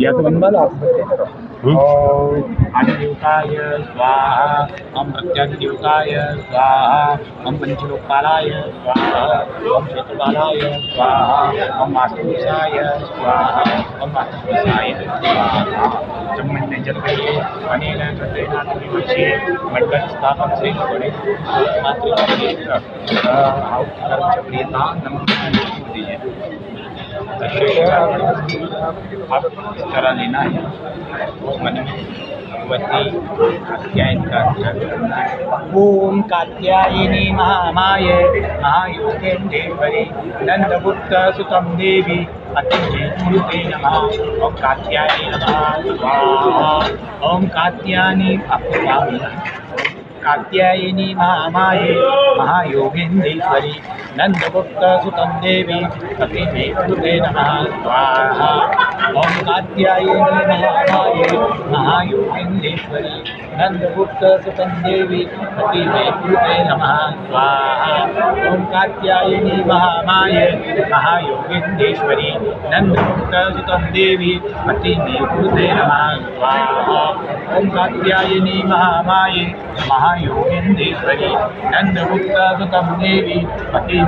यातून मला आदिदेवताय स्वाहा ओम प्रत्यादिदेवताय स्वाहा ओम पंचलोकपालाय स्वाहा ओम क्षेत्रपालाय स्वाहा ओम वास्तुपुरुषाय स्वाहा ओम वास्तुपुरुषाय स्वाहा ब्रह्मण्यजपे अनेन कृतेन विवक्षे मण्डलस्थापन श्रीमणे मातृ प्रियता नमः दीजिए। अब इस तरह लेना है मन में भगवती कात्यायनी का ओम कात्यायनी महामाय महायोगेश्वरी नंदगुप्त सुतम देवी अतिथि नमः ओम कात्यायनी नमः स्वाहा ओम कात्यायनी कात्यायनी महामाये महायोगेश्वरी नंदगुप्त सुतम देवी पतिमेते नमः स्वाहा ओम कात्यायनी महामाये महायोगेश्वरी नंदगुप्त सुतम देवी पतिमेते नमः स्वाहा ओम कात्यायनी महामाये महायोगेश्वरी नंदगुप्त सुतम देवी पतिमेते नमः स्वाहा ओम कात्यायनी महामाये महायोगेश्वरी नंदगुप्त सुतम देवी पति